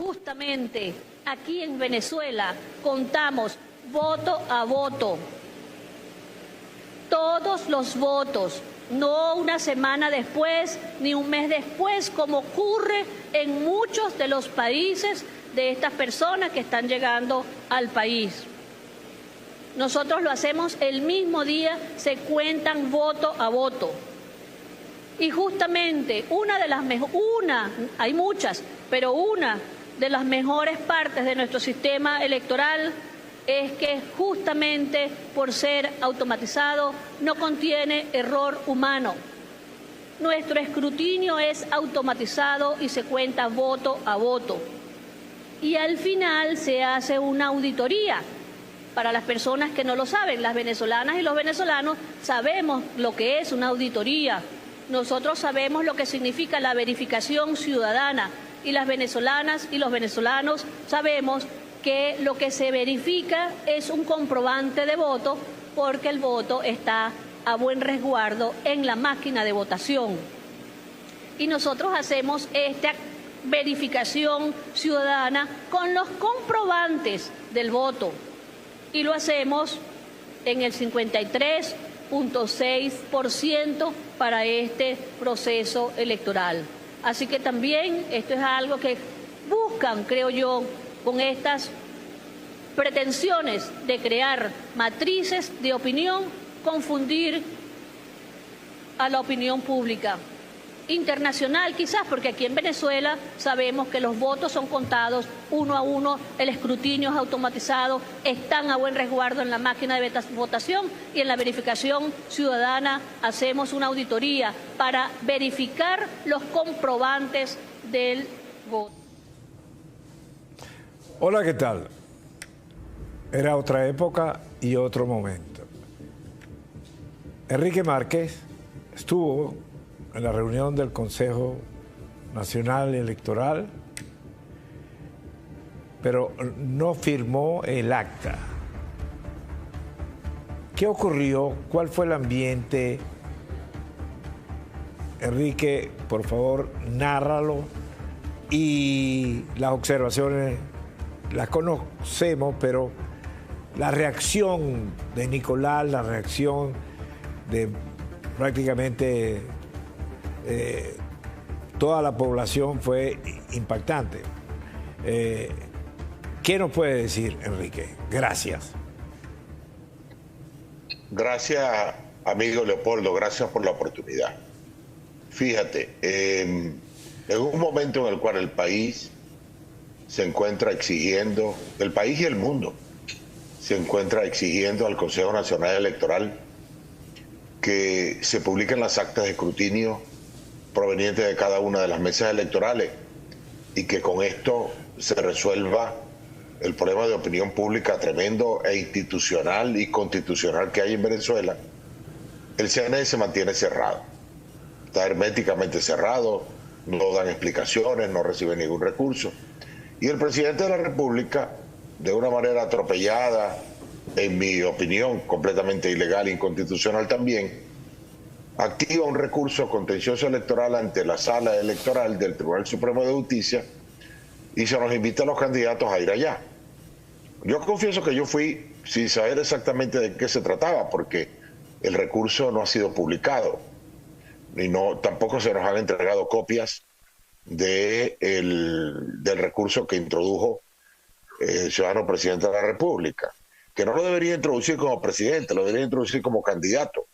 Justamente aquí en Venezuela contamos voto a voto, todos los votos, no una semana después ni un mes después, como ocurre en muchos de los países de estas personas que están llegando al país. Nosotros lo hacemos el mismo día, se cuentan voto a voto. Y justamente hay muchas, pero una de las mejores partes de nuestro sistema electoral es que justamente por ser automatizado no contiene error humano. Nuestro escrutinio es automatizado y se cuenta voto a voto. Y al final se hace una auditoría. Para las personas que no lo saben, las venezolanas y los venezolanos sabemos lo que es una auditoría. Nosotros sabemos lo que significa la verificación ciudadana y las venezolanas y los venezolanos sabemos que lo que se verifica es un comprobante de voto porque el voto está a buen resguardo en la máquina de votación. Y nosotros hacemos esta verificación ciudadana con los comprobantes del voto y lo hacemos en el 53.6% para este proceso electoral. Así que también esto es algo que buscan, creo yo, con estas pretensiones de crear matrices de opinión, confundir a la opinión pública internacional quizás, porque aquí en Venezuela sabemos que los votos son contados uno a uno, el escrutinio es automatizado, están a buen resguardo en la máquina de votación y en la verificación ciudadana hacemos una auditoría para verificar los comprobantes del voto. Hola, ¿qué tal? Era otra época y otro momento. Enrique Márquez estuvo en la reunión del Consejo Nacional Electoral, pero no firmó el acta. ¿Qué ocurrió? ¿Cuál fue el ambiente? Enrique, por favor, nárralo. Y las observaciones las conocemos, pero la reacción de Nicolás, la reacción de prácticamente toda la población fue impactante. ¿Qué nos puede decir, Enrique? Gracias. Gracias, amigo Leopoldo, gracias por la oportunidad. Fíjate, en un momento en el cual el país se encuentra exigiendo, el país y el mundo se encuentra exigiendo al Consejo Nacional Electoral que se publiquen las actas de escrutinio provenientes de cada una de las mesas electorales y que con esto se resuelva el problema de opinión pública tremendo e institucional y constitucional que hay en Venezuela. El CNE se mantiene cerrado, está herméticamente cerrado, no dan explicaciones, no recibe ningún recurso. Y el presidente de la República, de una manera atropellada, en mi opinión, completamente ilegal e inconstitucional también, activa un recurso contencioso electoral ante la sala electoral del Tribunal Supremo de Justicia y se nos invita a los candidatos a ir allá. Yo confieso que yo fui sin saber exactamente de qué se trataba, porque el recurso no ha sido publicado y tampoco se nos han entregado copias del recurso que introdujo el ciudadano presidente de la República, que no lo debería introducir como presidente, lo debería introducir como candidato,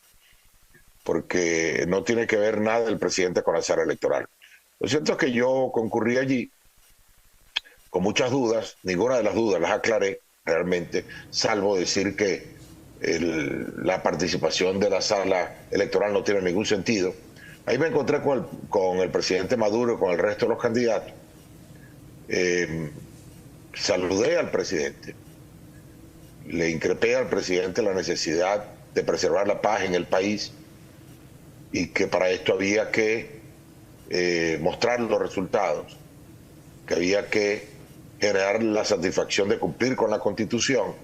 porque no tiene que ver nada el presidente con la sala electoral. Lo cierto es que yo concurrí allí con muchas dudas, ninguna de las dudas las aclaré realmente, salvo decir que la participación de la sala electoral no tiene ningún sentido. Ahí me encontré con el presidente Maduro y con el resto de los candidatos. Saludé al presidente, le increpé al presidente la necesidad de preservar la paz en el país y que para esto había que mostrar los resultados, que había que generar la satisfacción de cumplir con la Constitución.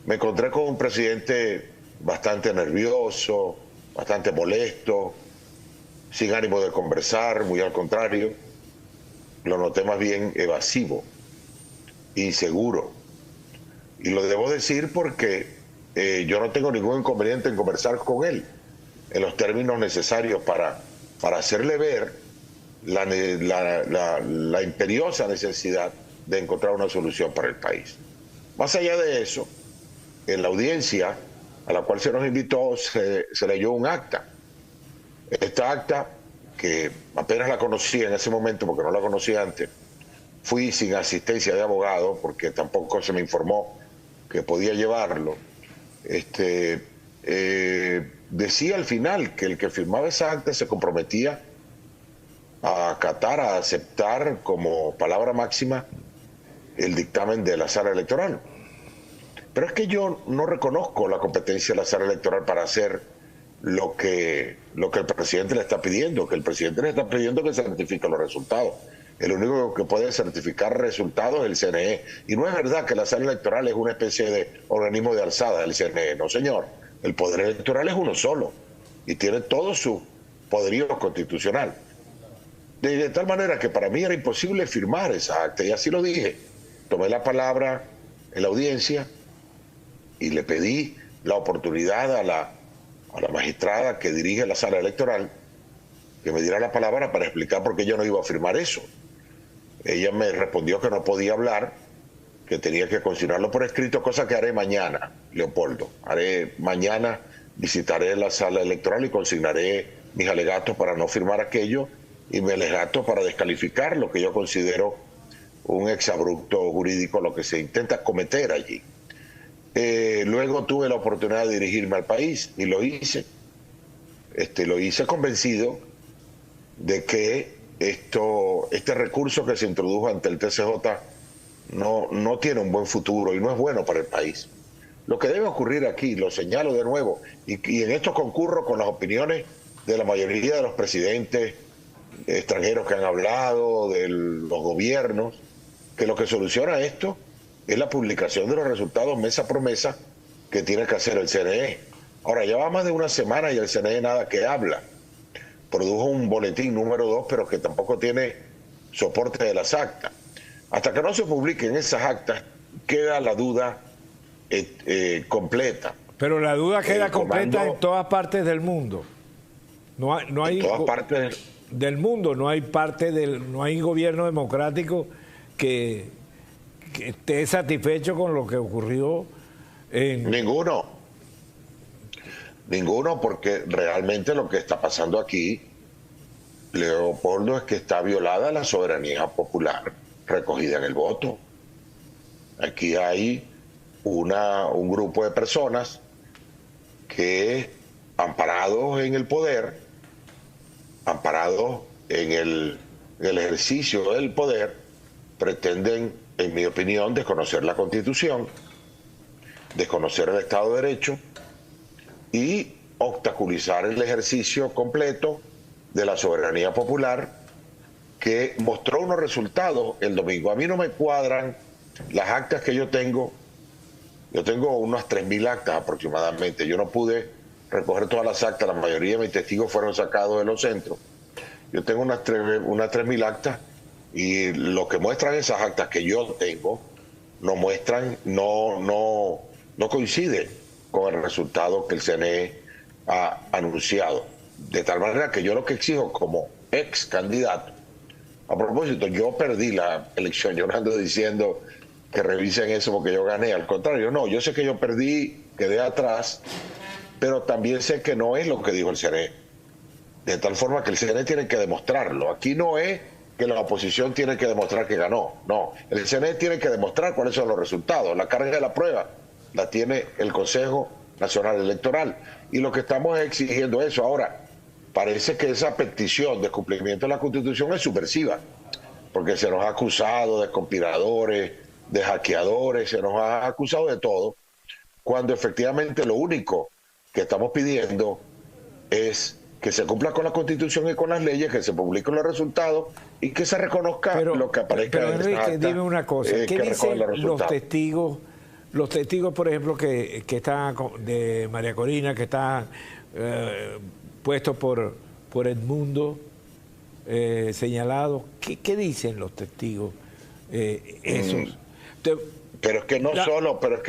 Me encontré con un presidente bastante nervioso, bastante molesto, sin ánimo de conversar, muy al contrario. lo noté más bien evasivo, inseguro. Y lo debo decir porque yo no tengo ningún inconveniente en conversar con él en los términos necesarios para hacerle ver la imperiosa necesidad de encontrar una solución para el país. Más allá de eso, en la audiencia a la cual se nos invitó se leyó un acta. Esta acta, que apenas la conocí en ese momento porque no la conocía antes, fui sin asistencia de abogado porque tampoco se me informó que podía llevarlo. Decía al final que el que firmaba esa acta se comprometía a acatar, a aceptar como palabra máxima el dictamen de la sala electoral. Pero es que yo no reconozco la competencia de la sala electoral para hacer lo que el presidente le está pidiendo, que el presidente le está pidiendo que certifique los resultados. El único que puede certificar resultados es el CNE. Y no es verdad que la sala electoral es una especie de organismo de alzada del CNE. No, señor. El poder electoral es uno solo y tiene todo su poderío constitucional. De tal manera que para mí era imposible firmar esa acta, y así lo dije. Tomé la palabra en la audiencia y le pedí la oportunidad a la magistrada que dirige la sala electoral que me diera la palabra para explicar por qué yo no iba a firmar eso. Ella me respondió que no podía hablar, que tenía que consignarlo por escrito, cosa que haré mañana, Leopoldo. Mañana visitaré la sala electoral y consignaré mis alegatos para no firmar aquello y mis alegatos para descalificar lo que yo considero un exabrupto jurídico, lo que se intenta cometer allí. Luego tuve la oportunidad de dirigirme al país y lo hice. Lo hice convencido de que este recurso que se introdujo ante el TCJ no tiene un buen futuro y no es bueno para el país. Lo que debe ocurrir aquí, lo señalo de nuevo, y en esto concurro con las opiniones de la mayoría de los presidentes extranjeros que han hablado, de los gobiernos, que lo que soluciona esto es la publicación de los resultados mesa por mesa que tiene que hacer el CNE. Ahora, ya va más de una semana y el CNE nada que habla. Produjo un boletín número 2, pero que tampoco tiene soporte de las actas. Hasta que no se publiquen esas actas, queda la duda completa. Pero la duda queda completa en todas partes del mundo. No hay en todas partes del mundo, no hay gobierno democrático que esté satisfecho con lo que ocurrió en... Ninguno, porque realmente lo que está pasando aquí, Leopoldo, es que está violada la soberanía popular recogida en el voto. Aquí hay un grupo de personas que, amparados en el poder, amparados en el ejercicio del poder, pretenden, en mi opinión, desconocer la Constitución, desconocer el Estado de Derecho y obstaculizar el ejercicio completo de la soberanía popular, que mostró unos resultados el domingo. A mí no me cuadran las actas que yo tengo. Yo tengo unas 3.000 actas aproximadamente. Yo no pude recoger todas las actas, la mayoría de mis testigos fueron sacados de los centros. Yo tengo unas 3.000 actas, y lo que muestran esas actas que yo tengo no coincide con el resultado que el CNE ha anunciado. De tal manera que yo lo que exijo como ex candidato, a propósito, yo perdí la elección, yo no ando diciendo que revisen eso porque yo gané, al contrario, no, yo sé que yo perdí, quedé atrás, pero también sé que no es lo que dijo el CNE. De tal forma que el CNE tiene que demostrarlo. Aquí no es que la oposición tiene que demostrar que ganó, no, el CNE tiene que demostrar cuáles son los resultados. La carga de la prueba la tiene el Consejo Nacional Electoral, y lo que estamos exigiendo es eso. Ahora, parece que esa petición de cumplimiento de la Constitución es subversiva, porque se nos ha acusado de conspiradores, de hackeadores, se nos ha acusado de todo, cuando efectivamente lo único que estamos pidiendo es que se cumpla con la Constitución y con las leyes, que se publiquen los resultados y que se reconozca lo que aparezca en Enrique, esta acta, dime una cosa, ¿qué dicen los testigos? Los testigos, por ejemplo, que están de María Corina, que están puestos por Edmundo, señalados. ¿Qué dicen los testigos esos? Pero es que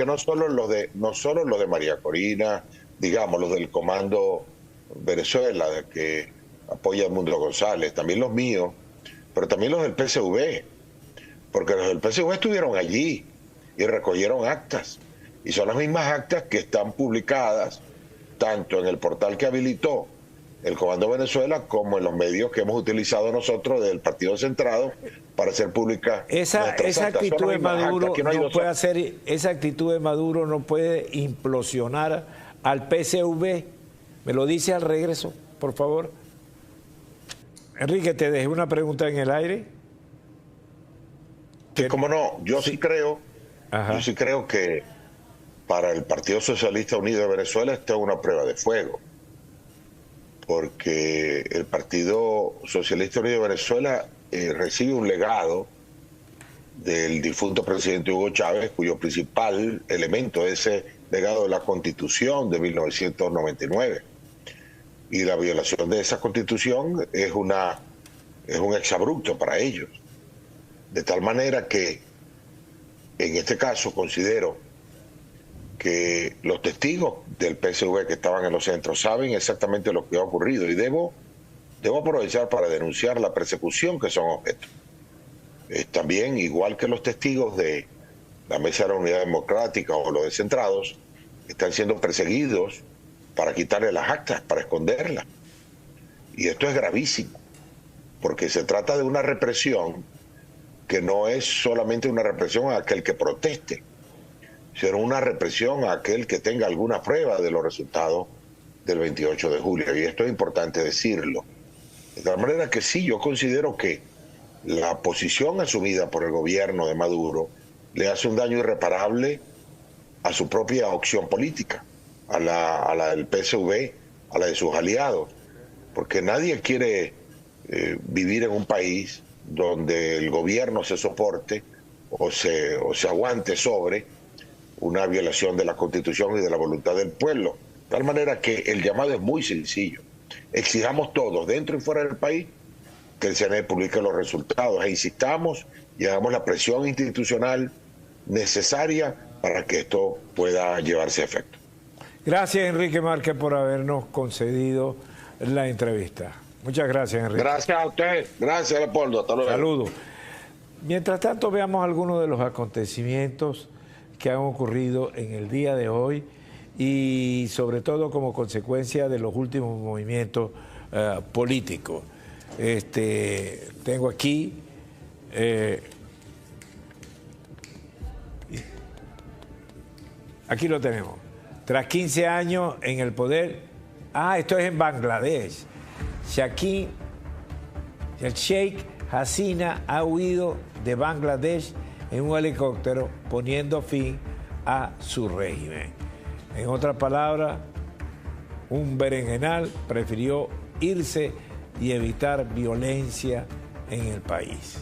no solo los de María Corina, digamos, los del Comando Venezuela, de que apoya a Edmundo González, también los míos, pero también los del PSV, porque los del PSV estuvieron allí y recogieron actas, y son las mismas actas que están publicadas tanto en el portal que habilitó el Comando Venezuela como en los medios que hemos utilizado nosotros del Partido Centrado para hacer pública esa actitud de Maduro esa actitud de Maduro no puede implosionar al PSV. Me lo dice al regreso, por favor. Enrique, te dejé una pregunta en el aire. Sí, cómo no, yo sí creo que para el Partido Socialista Unido de Venezuela esta es una prueba de fuego, porque el Partido Socialista Unido de Venezuela recibe un legado del difunto presidente Hugo Chávez, cuyo principal elemento es ese legado de la Constitución de 1999. Y la violación de esa Constitución es un exabrupto para ellos. De tal manera que, en este caso, considero que los testigos del PSV que estaban en los centros saben exactamente lo que ha ocurrido, y debo aprovechar para denunciar la persecución que son objeto. También, igual que los testigos de la Mesa de la Unidad Democrática o los descentrados, están siendo perseguidos para quitarle las actas, para esconderlas. Y esto es gravísimo, porque se trata de una represión que no es solamente una represión a aquel que proteste, sino una represión a aquel que tenga alguna prueba de los resultados del 28 de julio. Y esto es importante decirlo. De tal manera que sí, yo considero que la posición asumida por el gobierno de Maduro le hace un daño irreparable a su propia opción política, a la del PSV, a la de sus aliados, porque nadie quiere vivir en un país donde el gobierno se soporte o se aguante sobre una violación de la Constitución y de la voluntad del pueblo. De tal manera que el llamado es muy sencillo. Exijamos todos, dentro y fuera del país, que el CNE publique los resultados e insistamos y hagamos la presión institucional necesaria para que esto pueda llevarse a efecto. Gracias, Enrique Márquez, por habernos concedido la entrevista. Muchas gracias, Enrique. Gracias a usted. Gracias, Leopoldo. Hasta luego. Saludos. Mientras tanto, veamos algunos de los acontecimientos que han ocurrido en el día de hoy y sobre todo como consecuencia de los últimos movimientos políticos. Tengo aquí aquí lo tenemos. Tras 15 años en el poder, esto es en Bangladesh. El Sheikh Hasina ha huido de Bangladesh en un helicóptero, poniendo fin a su régimen. En otras palabras, un berenjenal prefirió irse y evitar violencia en el país.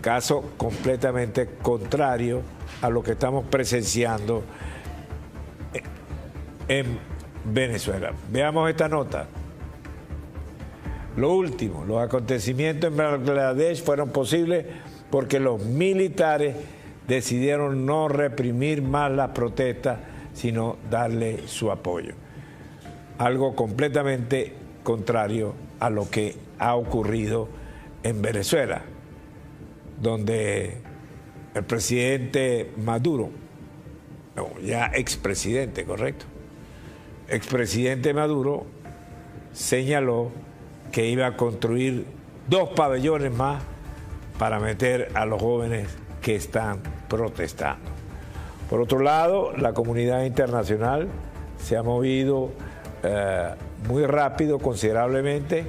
Caso completamente contrario a lo que estamos presenciando en Venezuela. Veamos esta nota. Lo último, los acontecimientos en Bangladesh fueron posibles porque los militares decidieron no reprimir más las protestas, sino darle su apoyo. Algo completamente contrario a lo que ha ocurrido en Venezuela, donde el presidente Maduro, ya expresidente, correcto, expresidente Maduro señaló que iba a construir 2 pabellones más para meter a los jóvenes que están protestando. Por otro lado, la comunidad internacional se ha movido muy rápido, considerablemente,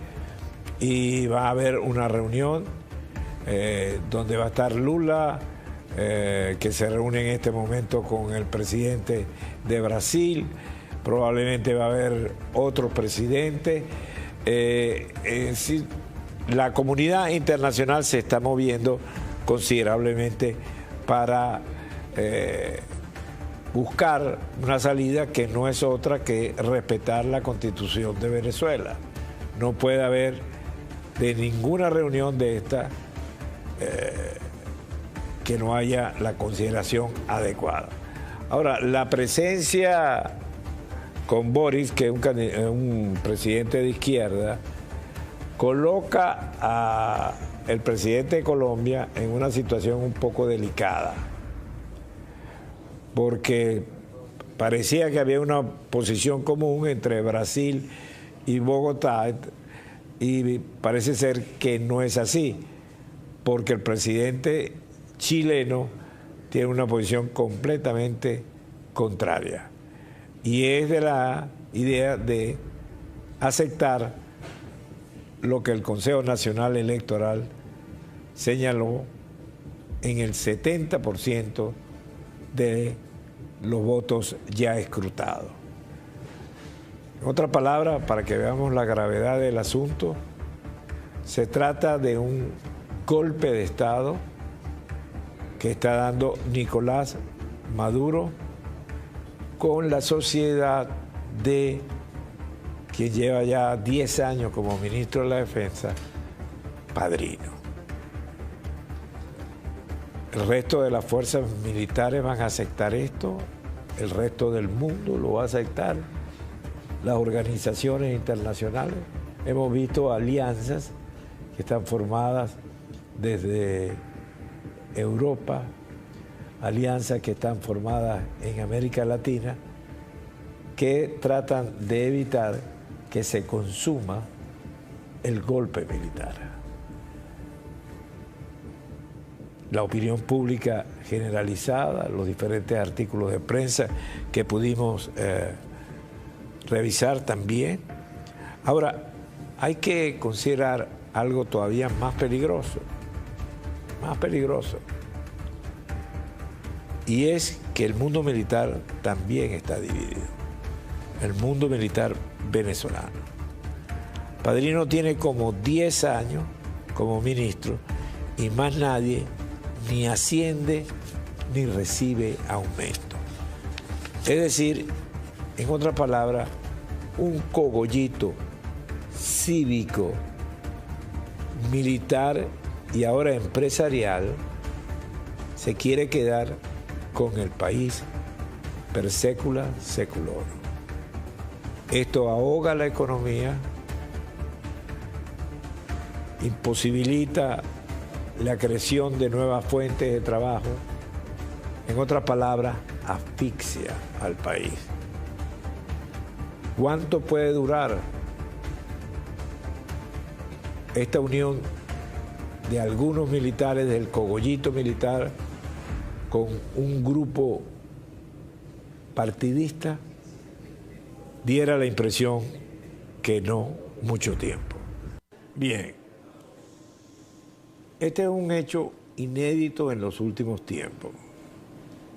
y va a haber una reunión donde va a estar Lula, que se reúne en este momento con el presidente de Brasil. Probablemente va a haber otro presidente. La comunidad internacional se está moviendo considerablemente para buscar una salida que no es otra que respetar la Constitución de Venezuela. no puede haber de ninguna reunión de esta que no haya la consideración adecuada. Ahora, la presencia con Boris, que es un presidente de izquierda, coloca al presidente de Colombia en una situación un poco delicada, porque parecía que había una posición común entre Brasil y Bogotá, y parece ser que no es así, porque el presidente chileno tiene una posición completamente contraria, y es de la idea de aceptar lo que el Consejo Nacional Electoral señaló en el 70% de los votos ya escrutados. En otras palabras, para que veamos la gravedad del asunto, se trata de un golpe de Estado que está dando Nicolás Maduro con la sociedad de quien lleva ya 10 años como ministro de la Defensa, padrino. El resto de las fuerzas militares van a aceptar esto, el resto del mundo lo va a aceptar, las organizaciones internacionales. Hemos visto alianzas que están formadas desde Europa, alianzas que están formadas en América Latina, que tratan de evitar que se consuma el golpe militar. La opinión pública generalizada, los diferentes artículos de prensa que pudimos revisar también. Ahora, hay que considerar algo todavía más peligroso, y es que el mundo militar también está dividido, el mundo militar venezolano. Padrino tiene como 10 años como ministro y más nadie ni asciende ni recibe aumento. Es decir, en otras palabras, un cogollito cívico, militar y ahora empresarial se quiere quedar con el país per secula seculorum. Esto ahoga la economía, imposibilita la creación de nuevas fuentes de trabajo, en otras palabras, asfixia al país. ¿Cuánto puede durar esta unión de algunos militares, del cogollito militar, con un grupo partidista? Diera la impresión que no mucho tiempo. Bien, este es un hecho inédito en los últimos tiempos,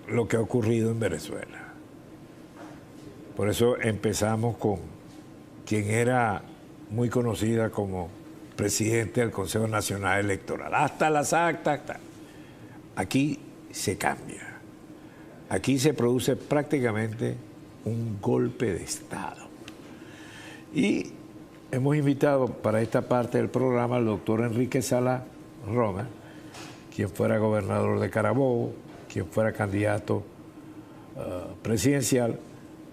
lo que ha ocurrido en Venezuela. Por eso empezamos con quien era muy conocida como presidente del Consejo Nacional Electoral. Hasta las actas. Aquí se cambia. Aquí se produce prácticamente un golpe de Estado. Y hemos invitado para esta parte del programa al doctor Enrique Salas Roma, quien fuera gobernador de Carabobo, quien fuera candidato presidencial,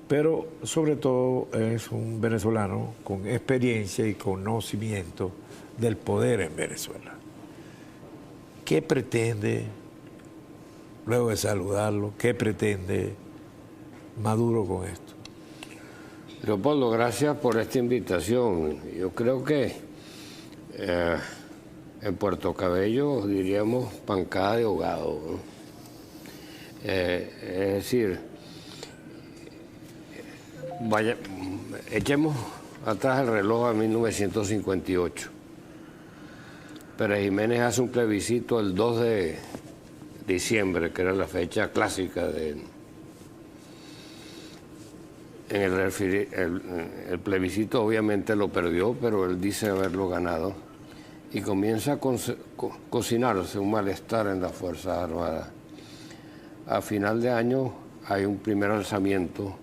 pero sobre todo es un venezolano con experiencia y conocimiento del poder en Venezuela. ¿Qué pretende, luego de saludarlo, qué pretende Maduro con esto? Leopoldo, gracias por esta invitación. Yo creo que en Puerto Cabello diríamos pancada de ahogado, ¿no? Es decir, echemos atrás el reloj a 1958. Pérez Jiménez hace un plebiscito el 2 de diciembre, que era la fecha clásica de... El plebiscito obviamente lo perdió, pero él dice haberlo ganado. Y comienza a cocinarse un malestar en las Fuerzas Armadas. A final de año hay un primer alzamiento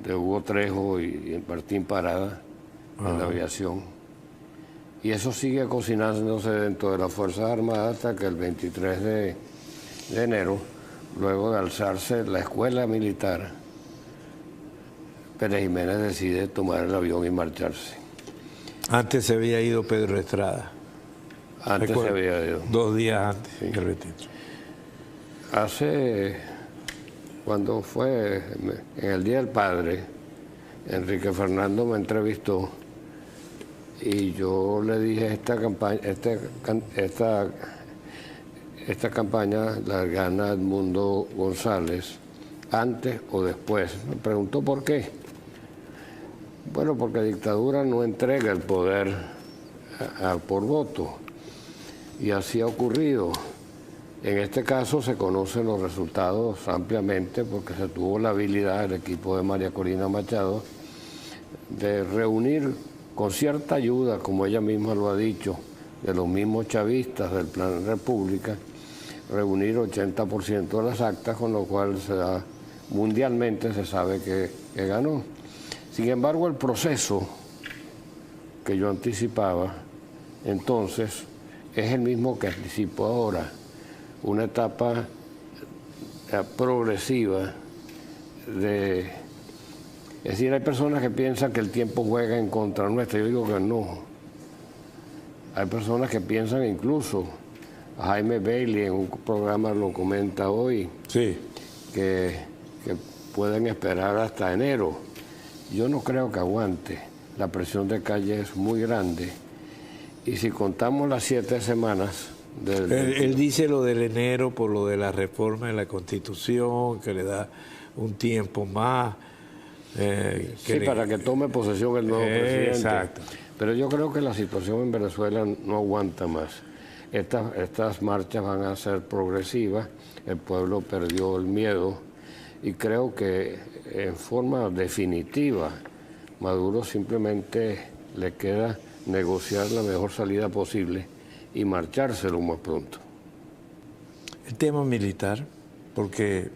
de Hugo Trejo y Martín Parada en la aviación. Y eso sigue cocinándose dentro de las Fuerzas Armadas hasta que el 23 de enero, luego de alzarse la escuela militar, Pérez Jiménez decide tomar el avión y marcharse. Antes se había ido Pedro Estrada. Antes se había ido. 2 días antes. Sí. El retiro. Cuando fue en el Día del Padre, Enrique Fernando me entrevistó y yo le dije esta campaña la gana Edmundo González antes o después. Me preguntó por qué. Bueno, porque la dictadura no entrega el poder por voto y así ha ocurrido. En este caso se conocen los resultados ampliamente porque se tuvo la habilidad del equipo de María Corina Machado de reunir con cierta ayuda, como ella misma lo ha dicho, de los mismos chavistas del Plan República, reunir 80% de las actas, con lo cual mundialmente se sabe que ganó. Sin embargo, el proceso que yo anticipaba entonces es el mismo que anticipo ahora. Una etapa progresiva es decir, hay personas que piensan que el tiempo juega en contra nuestra. Yo digo que no. Hay personas que piensan, incluso Jaime Bailey en un programa lo comenta hoy, sí, que pueden esperar hasta enero. Yo no creo que aguante. La presión de calle es muy grande. Y si contamos las 7 semanas... Él dice lo del enero por lo de la reforma de la Constitución, que le da un tiempo más. Para que tome posesión el nuevo presidente. Exacto. Pero yo creo que la situación en Venezuela no aguanta más. Estas marchas van a ser progresivas, el pueblo perdió el miedo y creo que en forma definitiva Maduro simplemente le queda negociar la mejor salida posible y marcharse lo más pronto. El tema militar, porque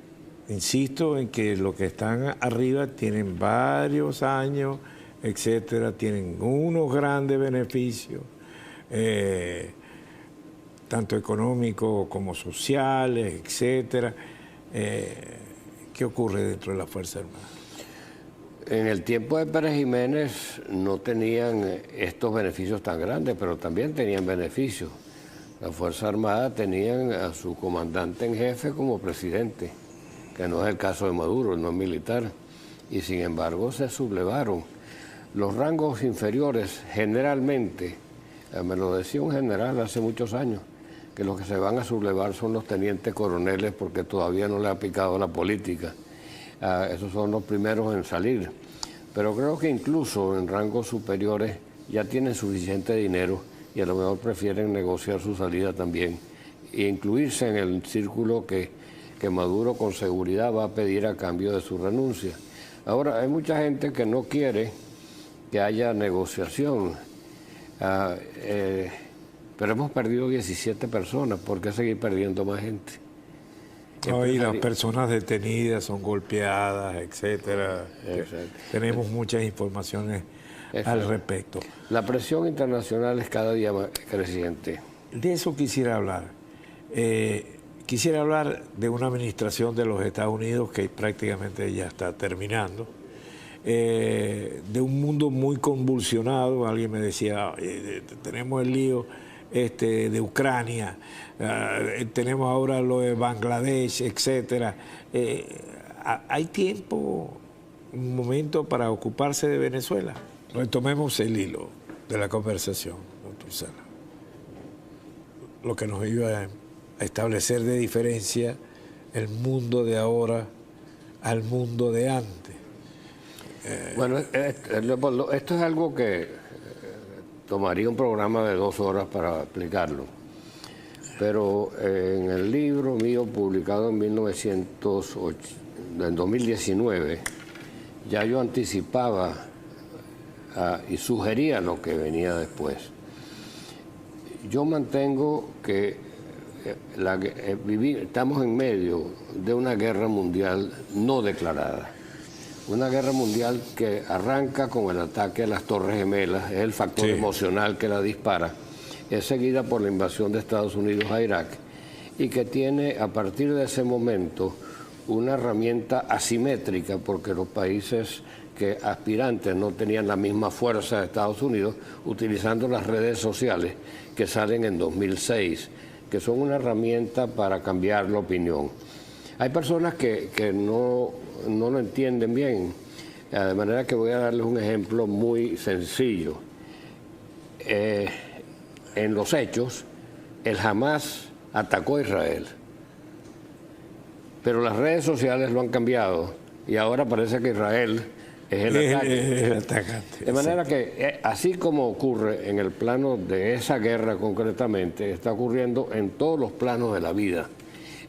insisto en que los que están arriba tienen varios años, etcétera, tienen unos grandes beneficios, tanto económicos como sociales, etcétera. ¿Qué ocurre dentro de la Fuerza Armada? En el tiempo de Pérez Jiménez no tenían estos beneficios tan grandes, pero también tenían beneficios. La Fuerza Armada tenían a su comandante en jefe como presidente, que no es el caso de Maduro, no es militar, y sin embargo se sublevaron. Los rangos inferiores generalmente, me lo decía un general hace muchos años, que los que se van a sublevar son los tenientes coroneles porque todavía no le ha picado la política. Esos son los primeros en salir. Pero creo que incluso en rangos superiores ya tienen suficiente dinero y a lo mejor prefieren negociar su salida también e incluirse en el círculo que Maduro con seguridad va a pedir a cambio de su renuncia. Ahora, hay mucha gente que no quiere que haya negociación, pero hemos perdido 17 personas. ¿Por qué seguir perdiendo más gente? Y las personas detenidas son golpeadas, etcétera. Tenemos muchas informaciones al respecto. La presión internacional es cada día más creciente. De eso quisiera hablar. Quisiera hablar de una administración de los Estados Unidos que prácticamente ya está terminando, de un mundo muy convulsionado. Alguien me decía, tenemos el lío de Ucrania, tenemos ahora lo de Bangladesh, etcétera. ¿Hay tiempo, un momento para ocuparse de Venezuela? Retomemos el hilo de la conversación, doctor Sala. Lo que nos iba a establecer de diferencia el mundo de ahora al mundo de antes. Bueno, esto es algo que tomaría un programa de 2 horas para explicarlo. Pero en el libro mío publicado en 2019, ya yo anticipaba y sugería lo que venía después. Yo mantengo que estamos en medio de una guerra mundial no declarada. Una guerra mundial que arranca con el ataque a las Torres Gemelas, es el factor emocional que la dispara, es seguida por la invasión de Estados Unidos a Irak, y que tiene a partir de ese momento una herramienta asimétrica, porque los países que aspirantes no tenían la misma fuerza de Estados Unidos, utilizando las redes sociales que salen en 2006, que son una herramienta para cambiar la opinión. Hay personas que no lo entienden bien, de manera que voy a darles un ejemplo muy sencillo. En los hechos, el Hamas atacó a Israel, pero las redes sociales lo han cambiado y ahora parece que Israel es el atacante. De manera que, así como ocurre en el plano de esa guerra concretamente, está ocurriendo en todos los planos de la vida.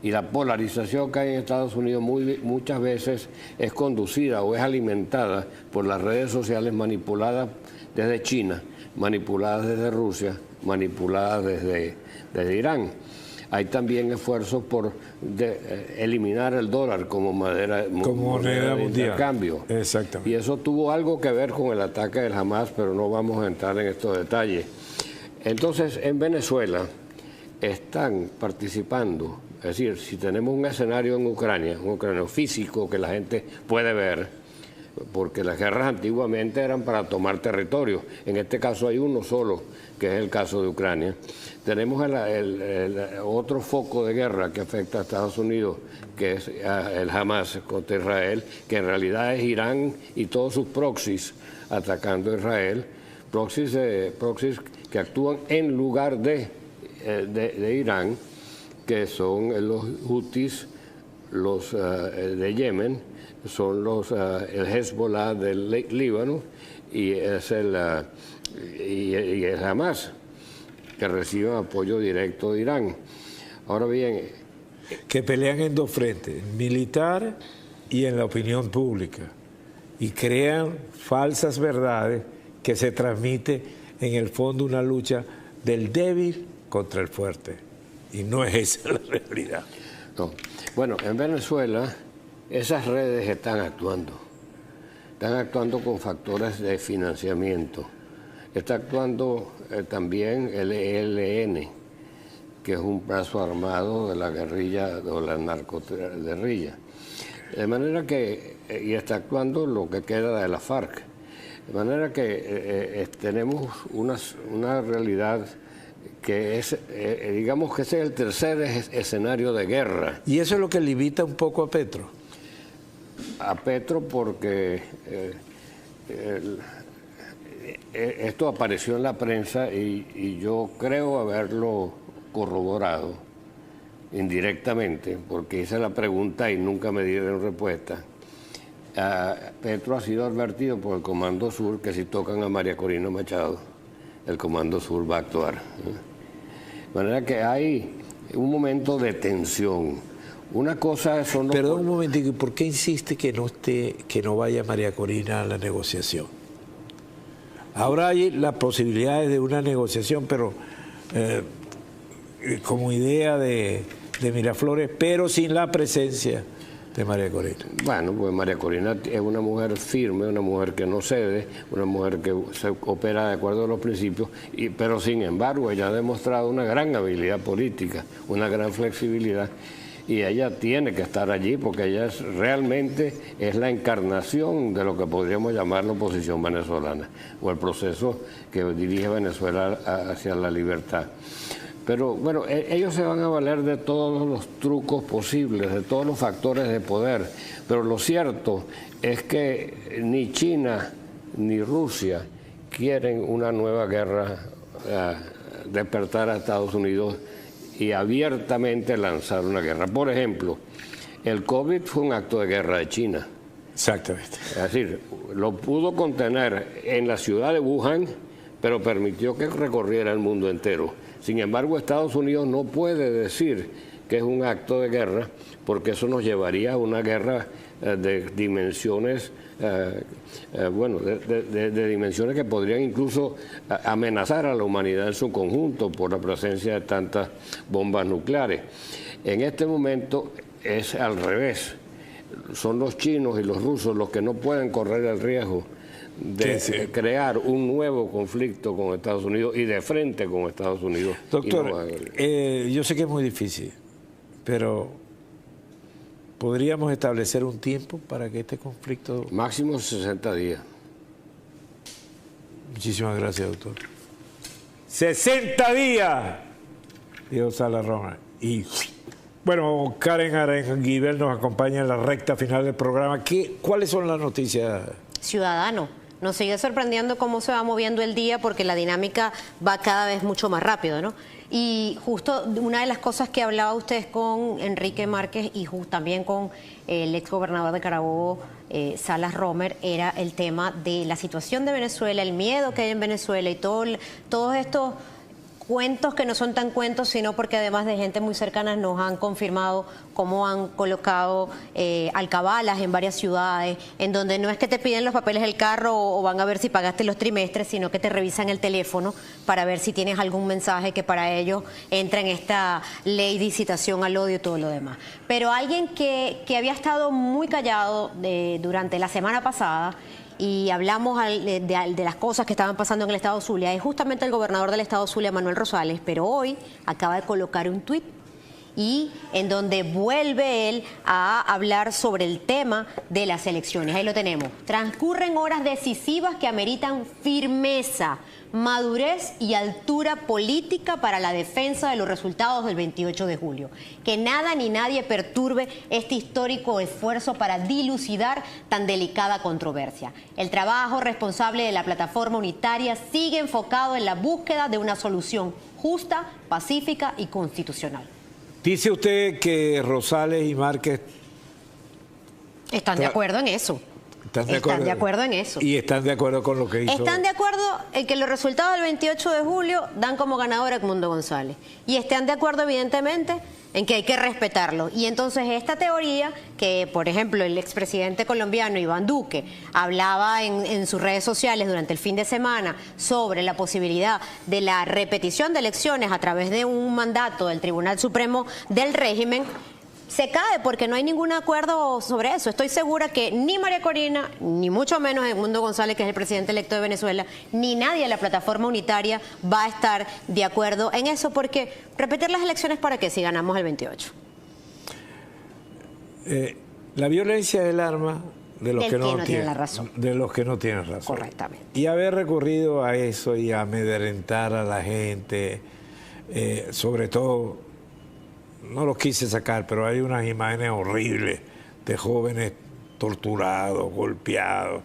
Y la polarización que hay en Estados Unidos muchas veces es conducida o es alimentada por las redes sociales manipuladas desde China, manipuladas desde Rusia, manipuladas desde Irán. Hay también esfuerzos por eliminar el dólar como moneda de intercambio. Exactamente. Y eso tuvo algo que ver con el ataque del Hamas, pero no vamos a entrar en estos detalles. Entonces, en Venezuela están participando, es decir, si tenemos un escenario en Ucrania, un ucraniano físico que la gente puede ver, porque las guerras antiguamente eran para tomar territorio. En este caso hay uno solo, que es el caso de Ucrania. Tenemos el otro foco de guerra que afecta a Estados Unidos, que es el Hamas contra Israel, que en realidad es Irán y todos sus proxies atacando a Israel, proxies que actúan en lugar de Irán, que son los Houthis, los de Yemen, son el Hezbollah del Líbano y es el Hamas, que recibe apoyo directo de Irán. Ahora bien, que pelean en dos frentes, militar y en la opinión pública, y crean falsas verdades que se transmite en el fondo una lucha del débil contra el fuerte, y no es esa la realidad. No. Bueno, en Venezuela esas redes están actuando con factores de financiamiento. Está actuando también el ELN, que es un brazo armado de la guerrilla o la narcoguerrilla. De manera que, y está actuando lo que queda de la FARC. De manera que tenemos una realidad que es, digamos que ese es el tercer escenario de guerra. ¿Y eso es lo que limita un poco a Petro? A Petro porque esto apareció en la prensa y yo creo haberlo corroborado indirectamente, porque hice la pregunta y nunca me dieron respuesta. Petro ha sido advertido por el Comando Sur que si tocan a María Corina Machado, el Comando Sur va a actuar. De manera que hay un momento de tensión. Una cosa son los... Perdón un momentico, ¿por qué insiste que no vaya María Corina a la negociación? Ahora hay las posibilidades de una negociación, pero como idea de Miraflores, pero sin la presencia de María Corina. Bueno, pues María Corina es una mujer firme, una mujer que no cede, una mujer que se opera de acuerdo a los principios, pero sin embargo ella ha demostrado una gran habilidad política, una gran flexibilidad, y ella tiene que estar allí porque ella realmente es la encarnación de lo que podríamos llamar la oposición venezolana o el proceso que dirige Venezuela hacia la libertad. Pero bueno, ellos se van a valer de todos los trucos posibles, de todos los factores de poder, pero lo cierto es que ni China ni Rusia quieren una nueva guerra, despertar a Estados Unidos y abiertamente lanzar una guerra. Por ejemplo, el COVID fue un acto de guerra de China. Exactamente. Es decir, lo pudo contener en la ciudad de Wuhan, pero permitió que recorriera el mundo entero. Sin embargo, Estados Unidos no puede decir que es un acto de guerra, porque eso nos llevaría a una guerra de dimensiones, de dimensiones que podrían incluso amenazar a la humanidad en su conjunto por la presencia de tantas bombas nucleares. En este momento es al revés. son los chinos y los rusos los que no pueden correr el riesgo de crear un nuevo conflicto con Estados Unidos y de frente con Estados Unidos. Doctor, yo sé que es muy difícil, pero ¿podríamos establecer un tiempo para que este conflicto... Máximo 60 días. Muchísimas gracias, doctor. 60 días, dijo Sala Roma. Y bueno, Karen Aranguibel nos acompaña en la recta final del programa. ¿Cuáles son las noticias? Ciudadano. Nos sigue sorprendiendo cómo se va moviendo el día porque la dinámica va cada vez mucho más rápido, ¿no? Y justo una de las cosas que hablaba usted con Enrique Márquez y también con el exgobernador de Carabobo, Salas Romer, era el tema de la situación de Venezuela, el miedo que hay en Venezuela y todos estos cuentos que no son tan cuentos, sino porque además de gente muy cercana nos han confirmado cómo han colocado alcabalas en varias ciudades, en donde no es que te piden los papeles del carro o van a ver si pagaste los trimestres, sino que te revisan el teléfono para ver si tienes algún mensaje que para ellos entra en esta ley de incitación al odio y todo lo demás. Pero alguien que había estado muy callado durante la semana pasada, y hablamos de las cosas que estaban pasando en el estado Zulia, es justamente el gobernador del estado Zulia, Manuel Rosales, pero hoy acaba de colocar un tuit y en donde vuelve él a hablar sobre el tema de las elecciones. Ahí lo tenemos. Transcurren horas decisivas que ameritan firmeza, madurez y altura política para la defensa de los resultados del 28 de julio. Que nada ni nadie perturbe este histórico esfuerzo para dilucidar tan delicada controversia. El trabajo responsable de la plataforma unitaria sigue enfocado en la búsqueda de una solución justa, pacífica y constitucional. Dice usted que Rosales y Márquez están de acuerdo en eso. Están de acuerdo en eso. Y están de acuerdo con lo que hizo. Están de acuerdo en que los resultados del 28 de julio dan como ganador a Edmundo González. Y están de acuerdo, evidentemente, en que hay que respetarlo. Y entonces esta teoría que, por ejemplo, el expresidente colombiano Iván Duque hablaba en sus redes sociales durante el fin de semana sobre la posibilidad de la repetición de elecciones a través de un mandato del Tribunal Supremo del régimen, se cae porque no hay ningún acuerdo sobre eso. Estoy segura que ni María Corina, ni mucho menos Edmundo González, que es el presidente electo de Venezuela, ni nadie de la plataforma unitaria va a estar de acuerdo en eso, porque repetir las elecciones ¿para qué si ganamos el 28? La violencia es el arma de los que no tienen la razón. De los que no tienen razón. Correctamente. Y haber recurrido a eso y a amedrentar a la gente, sobre todo... No los quise sacar, pero hay unas imágenes horribles de jóvenes torturados, golpeados.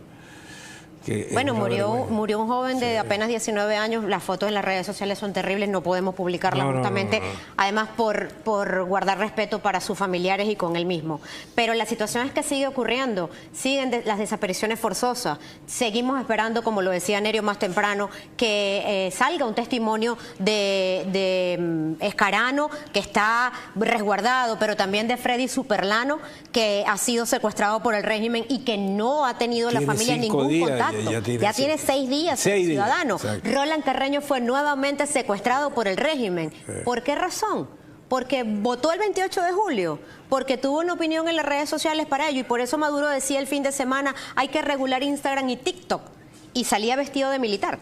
Bueno, murió un joven de apenas 19 años. Las fotos en las redes sociales son terribles, no podemos publicarlas justamente, además por guardar respeto para sus familiares y con él mismo. Pero la situación es que sigue ocurriendo, siguen las desapariciones forzosas. Seguimos esperando, como lo decía Nerio más temprano, que salga un testimonio de Escarano, que está resguardado, pero también de Freddy Superlano, que ha sido secuestrado por el régimen y que no ha tenido la familia ningún contacto. Ya tiene 6 días, ciudadano. Roland Carreño fue nuevamente secuestrado por el régimen. ¿Por qué razón? Porque votó el 28 de julio, porque tuvo una opinión en las redes sociales para ello, y por eso Maduro decía el fin de semana hay que regular Instagram y TikTok, y salía vestido de militar.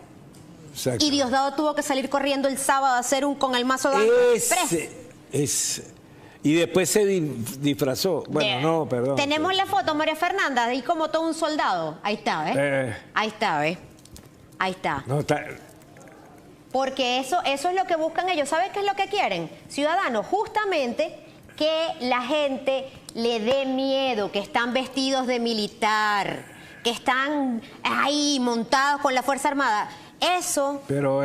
Exacto. Y Diosdado tuvo que salir corriendo el sábado a hacer un con el mazo de y después se disfrazó. Bueno, no, perdón. Tenemos la foto, María Fernanda, de ahí como todo un soldado. Ahí está, ¿ves? Ahí está, ¿ves? Ahí está. No, está. Porque eso es lo que buscan ellos. ¿Saben qué es lo que quieren? Ciudadanos, justamente que la gente le dé miedo, que están vestidos de militar, que están ahí montados con la Fuerza Armada. Eso... Pero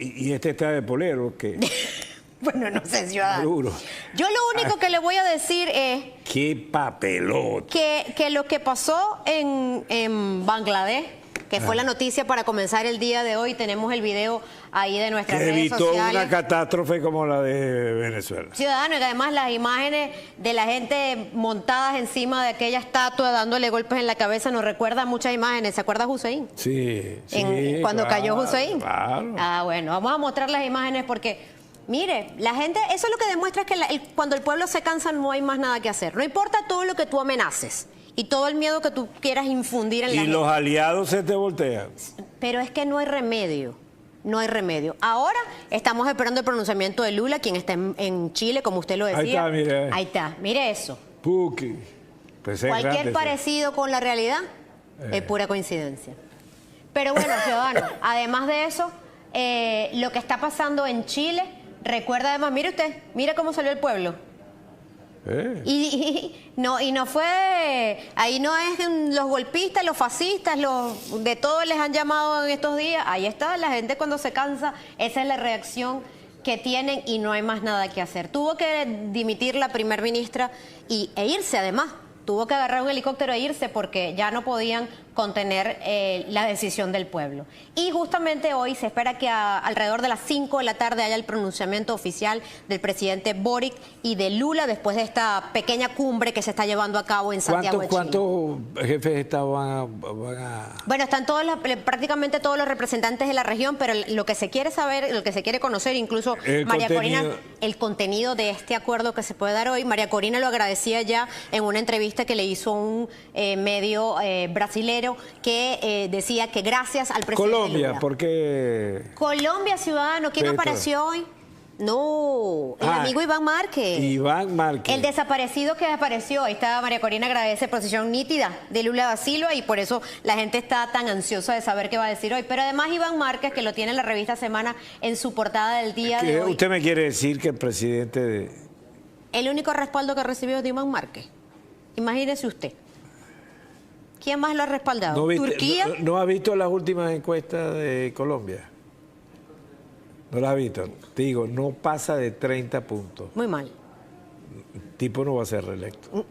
y este está de polero, que... Bueno, no sé, ciudadano. Maduro. Yo lo único que le voy a decir es... ¡Qué papelote! Que lo que pasó en Bangladesh, que fue la noticia para comenzar el día de hoy, tenemos el video ahí de nuestras redes sociales. Evitó una catástrofe como la de Venezuela. Ciudadano, y además las imágenes de la gente montadas encima de aquella estatua dándole golpes en la cabeza nos recuerda muchas imágenes. ¿Se acuerda Hussein? Sí, cuando cayó Hussein. Claro. Ah, bueno, vamos a mostrar las imágenes porque Mire, la gente, eso es lo que demuestra es que cuando el pueblo se cansa no hay más nada que hacer. No importa todo lo que tú amenaces y todo el miedo que tú quieras infundir en la gente. Y los aliados se te voltean. Pero es que no hay remedio. No hay remedio. Ahora estamos esperando el pronunciamiento de Lula, quien está en Chile, como usted lo decía. Ahí está, mire. Ahí está, mire eso. Puki. Pues Cualquier parecido con la realidad es pura coincidencia. Pero bueno, ciudadanos, además de eso, lo que está pasando en Chile, recuerda además, mire usted, mire cómo salió el pueblo. Y no fue, ahí no es los golpistas, los fascistas, de todos les han llamado en estos días, ahí está, la gente cuando se cansa, esa es la reacción que tienen y no hay más nada que hacer. Tuvo que dimitir la primer ministra e irse además, tuvo que agarrar un helicóptero e irse porque ya no podían contener la decisión del pueblo. Y justamente hoy se espera que alrededor de las 5 de la tarde haya el pronunciamiento oficial del presidente Boric y de Lula después de esta pequeña cumbre que se está llevando a cabo en Santiago de Chile. ¿Cuántos jefes de Estado van a...? Bueno, están prácticamente todos los representantes de la región, pero lo que se quiere saber, lo que se quiere conocer, incluso María Corina, el contenido de este acuerdo que se puede dar hoy. María Corina lo agradecía ya en una entrevista que le hizo un medio brasilero que decía que gracias al presidente Colombia, Lula. ¿por qué? Colombia, ciudadano, ¿quién apareció hoy? No, el amigo Iván Márquez. Iván Márquez. El desaparecido que apareció. Ahí está María Corina, agradece posición nítida de Lula da Silva y por eso la gente está tan ansiosa de saber qué va a decir hoy. Pero además Iván Márquez, que lo tiene en la revista Semana en su portada del día de hoy. ¿Usted me quiere decir que el presidente El único respaldo que recibió es de Iván Márquez. Imagínese usted. ¿Quién más lo ha respaldado? ¿Turquía? ¿No ha visto las últimas encuestas de Colombia? ¿No las ha visto? Te digo, no pasa de 30 puntos. Muy mal. El tipo no va a ser reelecto.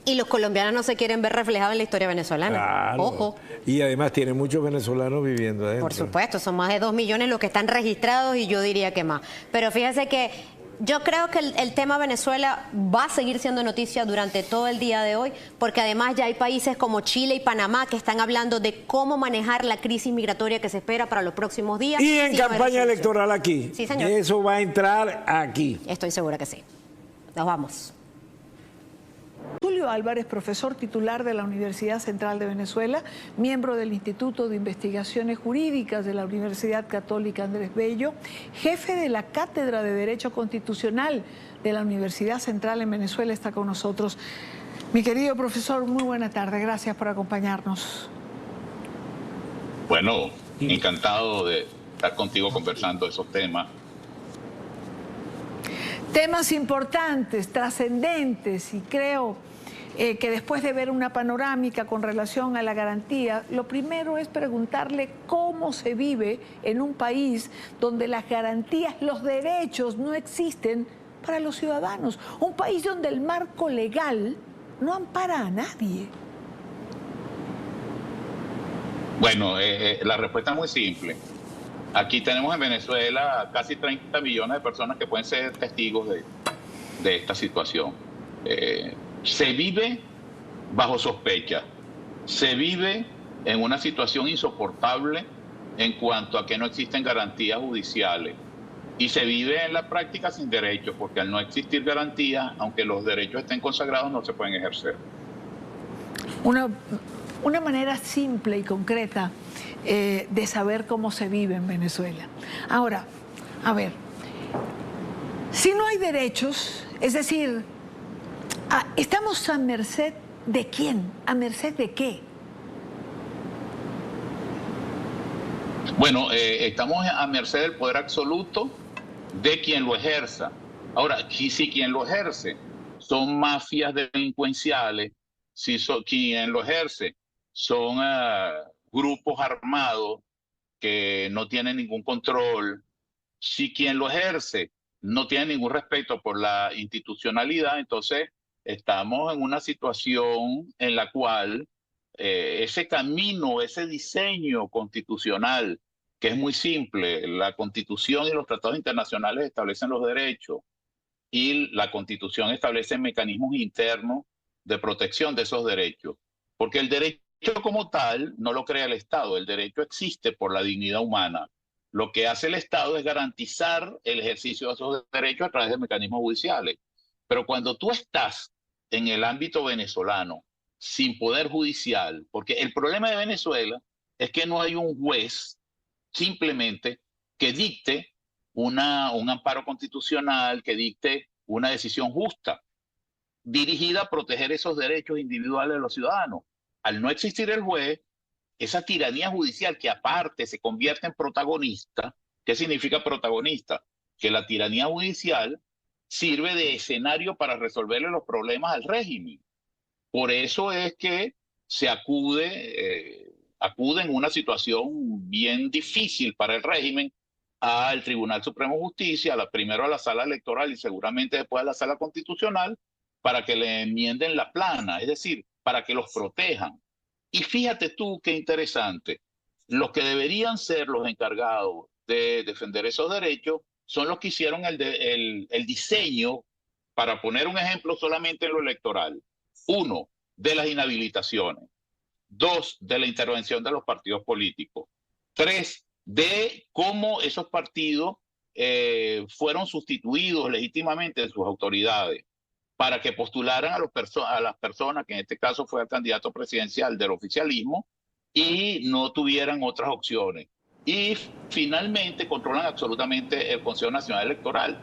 Y los colombianos no se quieren ver reflejados en la historia venezolana. Claro. Ojo. Y además tiene muchos venezolanos viviendo adentro. Por supuesto, son más de 2 millones los que están registrados y yo diría que más. Pero fíjese que yo creo que el tema Venezuela va a seguir siendo noticia durante todo el día de hoy, porque además ya hay países como Chile y Panamá que están hablando de cómo manejar la crisis migratoria que se espera para los próximos días. Y en campaña electoral aquí. Sí, señor. Eso va a entrar aquí. Estoy segura que sí. Nos vamos. Tulio Álvarez, profesor titular de la Universidad Central de Venezuela, miembro del Instituto de Investigaciones Jurídicas de la Universidad Católica Andrés Bello, jefe de la Cátedra de Derecho Constitucional de la Universidad Central en Venezuela, está con nosotros. Mi querido profesor, muy buena tarde, gracias por acompañarnos. Bueno, encantado de estar contigo conversando esos temas. Temas importantes, trascendentes, y creo que después de ver una panorámica con relación a la garantía, lo primero es preguntarle cómo se vive en un país donde las garantías, los derechos no existen para los ciudadanos. Un país donde el marco legal no ampara a nadie. Bueno, la respuesta es muy simple. Aquí tenemos en Venezuela casi 30 millones de personas que pueden ser testigos de esta situación. Se vive bajo sospecha, se vive en una situación insoportable en cuanto a que no existen garantías judiciales y se vive en la práctica sin derechos, porque al no existir garantías, aunque los derechos estén consagrados, no se pueden ejercer. Una manera simple y concreta de saber cómo se vive en Venezuela. Ahora, a ver, si no hay derechos, es decir, ¿estamos a merced de quién? ¿A merced de qué? Bueno, estamos a merced del poder absoluto de quien lo ejerza. Ahora, si quien lo ejerce son mafias delincuenciales, si quien lo ejerce son grupos armados que no tienen ningún control, si quien lo ejerce no tiene ningún respeto por la institucionalidad, entonces estamos en una situación en la cual ese camino, ese diseño constitucional, que es muy simple, la Constitución y los tratados internacionales establecen los derechos y la Constitución establece mecanismos internos de protección de esos derechos, porque el derecho como tal no lo crea el Estado, el derecho existe por la dignidad humana. lo que hace el Estado es garantizar el ejercicio de esos derechos a través de mecanismos judiciales. Pero cuando tú estás en el ámbito venezolano sin poder judicial, porque el problema de Venezuela es que no hay un juez simplemente que dicte un amparo constitucional, que dicte una decisión justa, dirigida a proteger esos derechos individuales de los ciudadanos. Al no existir el juez, esa tiranía judicial que aparte se convierte en protagonista. ¿Qué significa protagonista? Que la tiranía judicial sirve de escenario para resolverle los problemas al régimen. Por eso es que se acude en una situación bien difícil para el régimen al Tribunal Supremo de Justicia, primero a la Sala Electoral y seguramente después a la Sala Constitucional, para que le enmienden la plana, es decir, para que los protejan. Y fíjate tú qué interesante, los que deberían ser los encargados de defender esos derechos son los que hicieron el diseño, para poner un ejemplo solamente en lo electoral. 1, de las inhabilitaciones. 2, de la intervención de los partidos políticos. 3, de cómo esos partidos fueron sustituidos legítimamente de sus autoridades para que postularan a las personas, que en este caso fue el candidato presidencial del oficialismo, y no tuvieran otras opciones. Y finalmente controlan absolutamente el Consejo Nacional Electoral.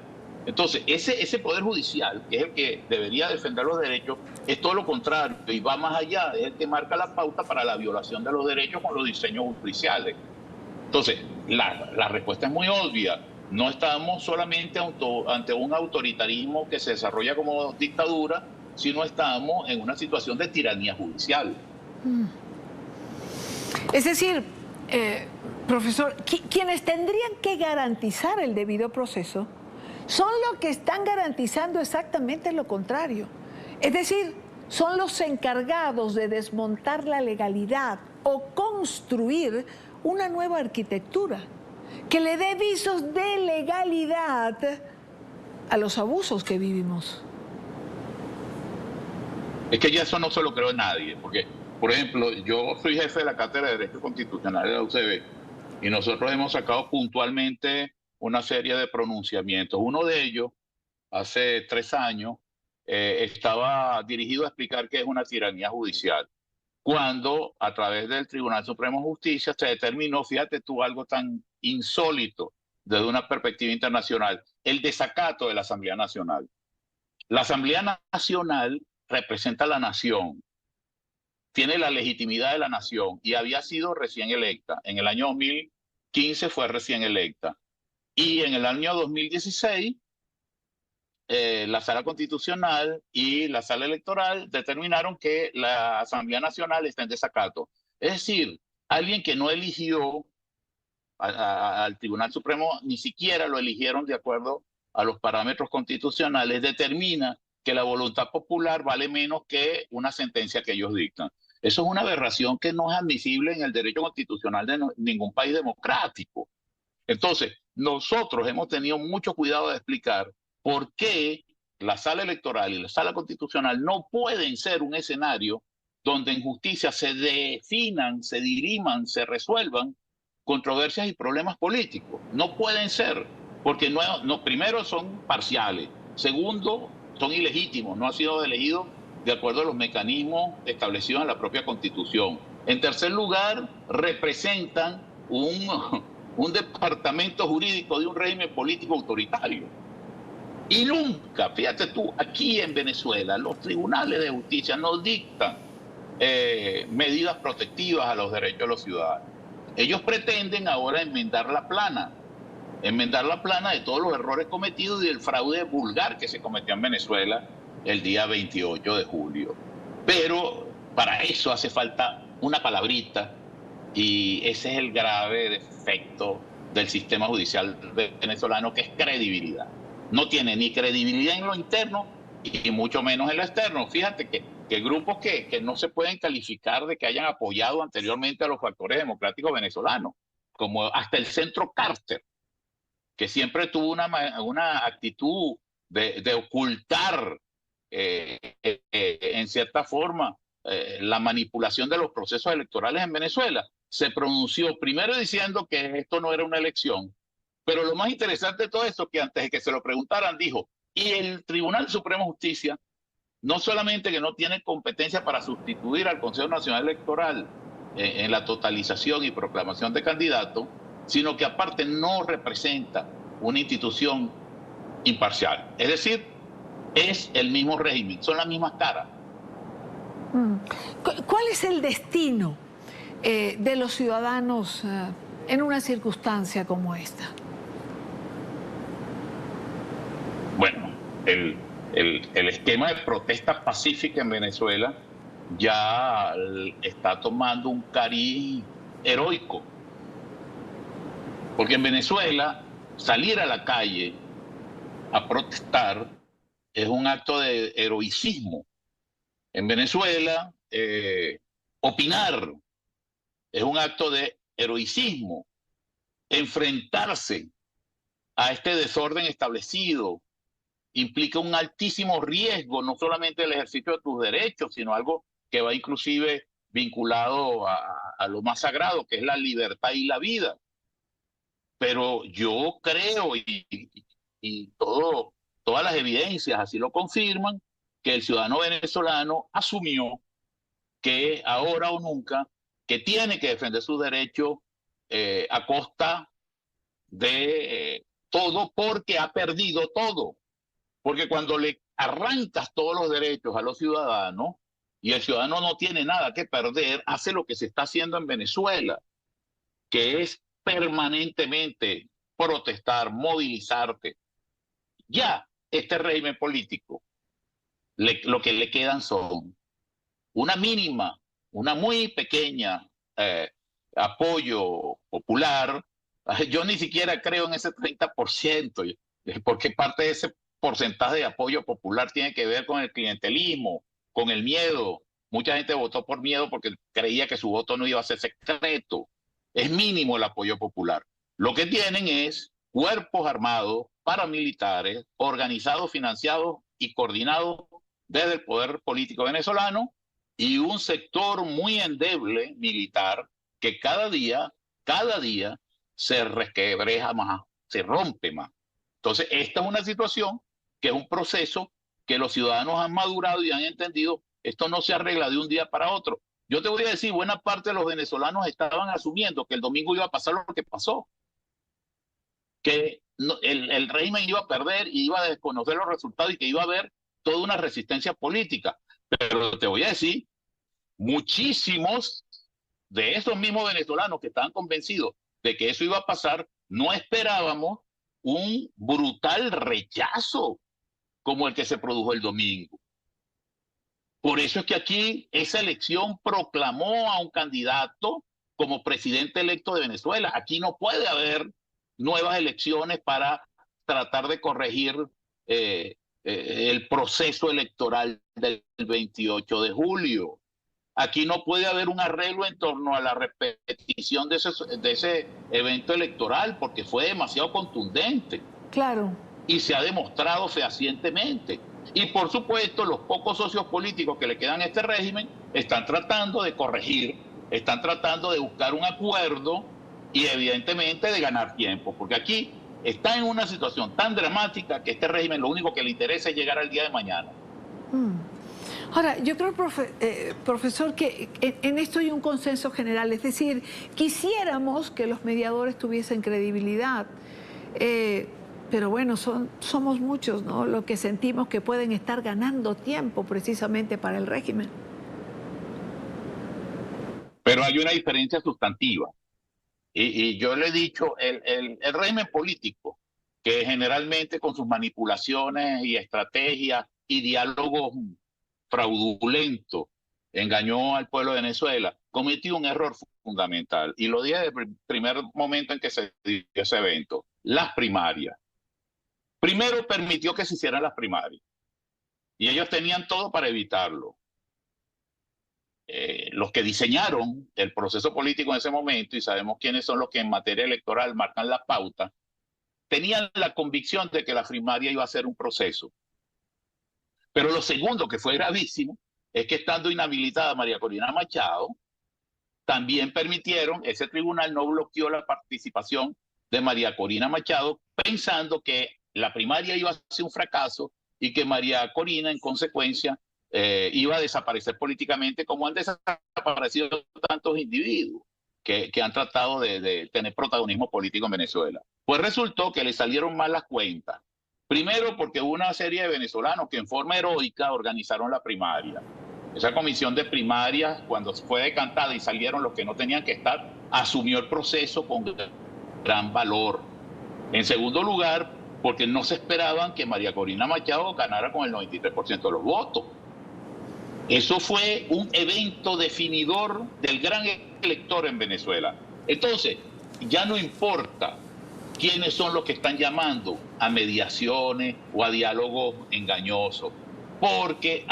Entonces, ese Poder Judicial, que es el que debería defender los derechos, es todo lo contrario y va más allá, es el que marca la pauta para la violación de los derechos con los diseños judiciales. Entonces, la respuesta es muy obvia. No estamos solamente ante un autoritarismo que se desarrolla como dictadura, sino estamos en una situación de tiranía judicial. Es decir, profesor, quienes tendrían que garantizar el debido proceso son los que están garantizando exactamente lo contrario. Es decir, son los encargados de desmontar la legalidad o construir una nueva arquitectura que le dé visos de legalidad a los abusos que vivimos. Es que ya eso no se lo creo a nadie, porque, por ejemplo, yo soy jefe de la Cátedra de Derecho Constitucional de la UCB y nosotros hemos sacado puntualmente una serie de pronunciamientos. Uno de ellos, hace 3 años, estaba dirigido a explicar qué es una tiranía judicial, cuando a través del Tribunal Supremo de Justicia se determinó, fíjate tú, algo tan insólito desde una perspectiva internacional, el desacato de la Asamblea Nacional. La Asamblea Nacional representa a la nación, tiene la legitimidad de la nación y había sido recién electa. En el año 2015 fue recién electa. Y en el año 2016, la Sala Constitucional y la Sala Electoral determinaron que la Asamblea Nacional está en desacato. Es decir, alguien que no eligió al Tribunal Supremo, ni siquiera lo eligieron de acuerdo a los parámetros constitucionales, determina que la voluntad popular vale menos que una sentencia que ellos dictan. Eso es una aberración que no es admisible en el derecho constitucional de ningún país democrático. Entonces, nosotros hemos tenido mucho cuidado de explicar por qué la Sala Electoral y la Sala Constitucional no pueden ser un escenario donde en justicia se definan, se diriman, se resuelvan controversias y problemas políticos. No pueden ser, porque primero son parciales, segundo, son ilegítimos, no han sido elegidos de acuerdo a los mecanismos establecidos en la propia Constitución. En tercer lugar, representan un departamento jurídico de un régimen político autoritario. Y nunca, fíjate tú, aquí en Venezuela, los tribunales de justicia no dictan medidas protectivas a los derechos de los ciudadanos. Ellos pretenden ahora enmendar la plana de todos los errores cometidos y del fraude vulgar que se cometió en Venezuela el día 28 de julio. Pero para eso hace falta una palabrita, y ese es el grave defecto del sistema judicial venezolano, que es credibilidad. No tiene ni credibilidad en lo interno y mucho menos en lo externo. Fíjate que grupos que no se pueden calificar de que hayan apoyado anteriormente a los factores democráticos venezolanos, como hasta el Centro Carter, que siempre tuvo una actitud de ocultar en cierta forma la manipulación de los procesos electorales en Venezuela, se pronunció primero diciendo que esto no era una elección, pero lo más interesante de todo esto es que antes de que se lo preguntaran dijo, y el Tribunal Supremo de Justicia no solamente que no tiene competencia para sustituir al Consejo Nacional Electoral en la totalización y proclamación de candidatos, sino que aparte no representa una institución imparcial. Es decir, es el mismo régimen, son las mismas caras. ¿Cuál es el destino de los ciudadanos en una circunstancia como esta? Bueno, el esquema de protesta pacífica en Venezuela ya está tomando un cariz heroico. Porque en Venezuela salir a la calle a protestar es un acto de heroicismo. En Venezuela, opinar es un acto de heroicismo. Enfrentarse a este desorden establecido implica un altísimo riesgo, no solamente el ejercicio de tus derechos, sino algo que va inclusive vinculado a lo más sagrado, que es la libertad y la vida. Pero yo creo, y todas las evidencias así lo confirman, que el ciudadano venezolano asumió que ahora o nunca, que tiene que defender sus derechos a costa de todo, porque ha perdido todo. Porque cuando le arrancas todos los derechos a los ciudadanos y el ciudadano no tiene nada que perder, hace lo que se está haciendo en Venezuela, que es permanentemente protestar, movilizarte. Ya este régimen político, lo que le quedan son una mínima, una muy pequeña apoyo popular. Yo ni siquiera creo en ese 30%, porque parte de ese porcentaje de apoyo popular tiene que ver con el clientelismo, con el miedo. Mucha gente votó por miedo porque creía que su voto no iba a ser secreto. Es mínimo el apoyo popular. Lo que tienen es cuerpos armados, paramilitares, organizados, financiados y coordinados desde el poder político venezolano, y un sector muy endeble militar que cada día se resquebreja más, se rompe más. Entonces, esta es una situación que es un proceso que los ciudadanos han madurado y han entendido. Esto no se arregla de un día para otro. Yo te voy a decir, buena parte de los venezolanos estaban asumiendo que el domingo iba a pasar lo que pasó, que el régimen iba a perder y iba a desconocer los resultados y que iba a haber toda una resistencia política. Pero te voy a decir, muchísimos de esos mismos venezolanos que estaban convencidos de que eso iba a pasar, no esperábamos un brutal rechazo como el que se produjo el domingo. Por eso es que aquí esa elección proclamó a un candidato como presidente electo de Venezuela. Aquí no puede haber nuevas elecciones para tratar de corregir el proceso electoral del 28 de julio. Aquí no puede haber un arreglo en torno a la repetición de ese evento electoral porque fue demasiado contundente. Claro. Y se ha demostrado fehacientemente. Y por supuesto, los pocos socios políticos que le quedan a este régimen están tratando de corregir, están tratando de buscar un acuerdo y evidentemente de ganar tiempo, porque aquí está en una situación tan dramática que este régimen lo único que le interesa es llegar al día de mañana. Ahora, yo creo, profesor, que en esto hay un consenso general, es decir, quisiéramos que los mediadores tuviesen credibilidad, pero bueno, somos muchos, ¿no?, los que sentimos que pueden estar ganando tiempo precisamente para el régimen. Pero hay una diferencia sustantiva. Y yo le he dicho, el régimen político, que generalmente con sus manipulaciones y estrategias y diálogos fraudulentos engañó al pueblo de Venezuela, cometió un error fundamental. Y lo dije desde el primer momento en que se dio ese evento, las primarias. Primero permitió que se hicieran las primarias. Y ellos tenían todo para evitarlo. Los que diseñaron el proceso político en ese momento, y sabemos quiénes son los que en materia electoral marcan la pauta, tenían la convicción de que la primaria iba a ser un proceso. Pero lo segundo, que fue gravísimo, es que estando inhabilitada María Corina Machado, también permitieron, ese tribunal no bloqueó la participación de María Corina Machado, pensando que la primaria iba a ser un fracaso y que María Corina, en consecuencia, iba a desaparecer políticamente, como han desaparecido tantos individuos que han tratado de tener protagonismo político en Venezuela. Pues resultó que le salieron mal las cuentas. Primero porque hubo una serie de venezolanos que en forma heroica organizaron la primaria. Esa comisión de primarias, cuando fue decantada y salieron los que no tenían que estar, asumió el proceso con gran valor. En segundo lugar, porque no se esperaban que María Corina Machado ganara con el 93% de los votos. Eso fue un evento definidor del gran elector en Venezuela. Entonces, ya no importa quiénes son los que están llamando a mediaciones o a diálogos engañosos, porque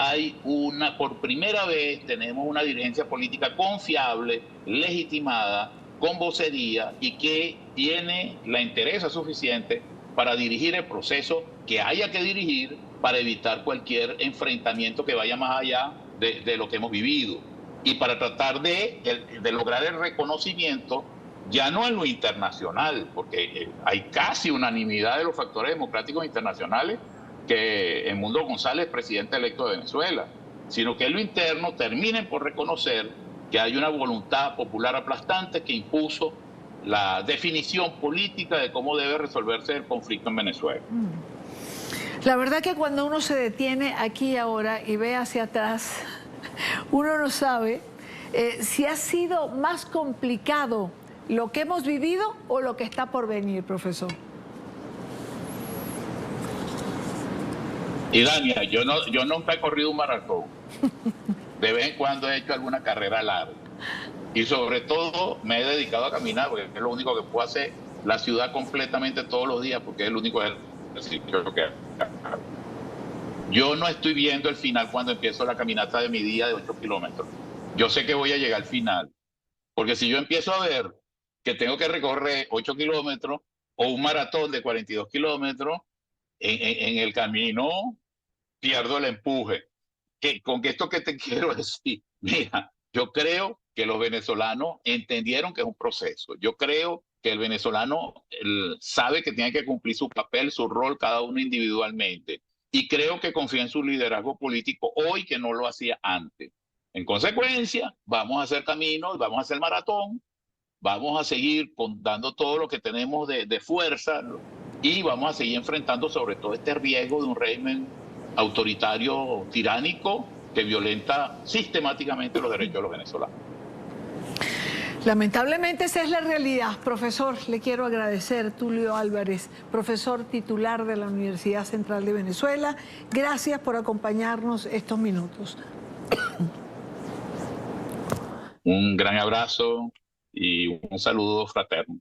por primera vez tenemos una dirigencia política confiable, legitimada, con vocería y que tiene la entereza suficiente para dirigir el proceso que haya que dirigir para evitar cualquier enfrentamiento que vaya más allá de lo que hemos vivido y para tratar de lograr el reconocimiento ya no en lo internacional, porque hay casi unanimidad de los factores democráticos internacionales que Edmundo González, presidente electo de Venezuela, sino que en lo interno terminen por reconocer que hay una voluntad popular aplastante que impuso la definición política de cómo debe resolverse el conflicto en Venezuela. La verdad que cuando uno se detiene aquí ahora y ve hacia atrás, uno no sabe si ha sido más complicado lo que hemos vivido o lo que está por venir, profesor. Y Dania, yo nunca he corrido un maratón. De vez en cuando he hecho alguna carrera larga. Y sobre todo me he dedicado a caminar, porque es lo único que puedo hacer la ciudad completamente todos los días, porque es el único ejercicio que hago. Yo no estoy viendo el final cuando empiezo la caminata de mi día de 8 kilómetros. Yo sé que voy a llegar al final. Porque si yo empiezo a ver que tengo que recorrer 8 kilómetros o un maratón de 42 kilómetros, en el camino pierdo el empuje. Con esto que te quiero decir, mira, yo creo que los venezolanos entendieron que es un proceso. Yo creo que el venezolano sabe que tiene que cumplir su papel, su rol, cada uno individualmente. Y creo que confía en su liderazgo político hoy que no lo hacía antes. En consecuencia, vamos a hacer caminos, vamos a hacer maratón, vamos a seguir dando todo lo que tenemos de fuerza y vamos a seguir enfrentando sobre todo este riesgo de un régimen autoritario, tiránico, que violenta sistemáticamente los derechos de los venezolanos. Lamentablemente esa es la realidad. Profesor, le quiero agradecer, Tulio Álvarez, profesor titular de la Universidad Central de Venezuela. Gracias por acompañarnos estos minutos. Un gran abrazo y un saludo fraterno.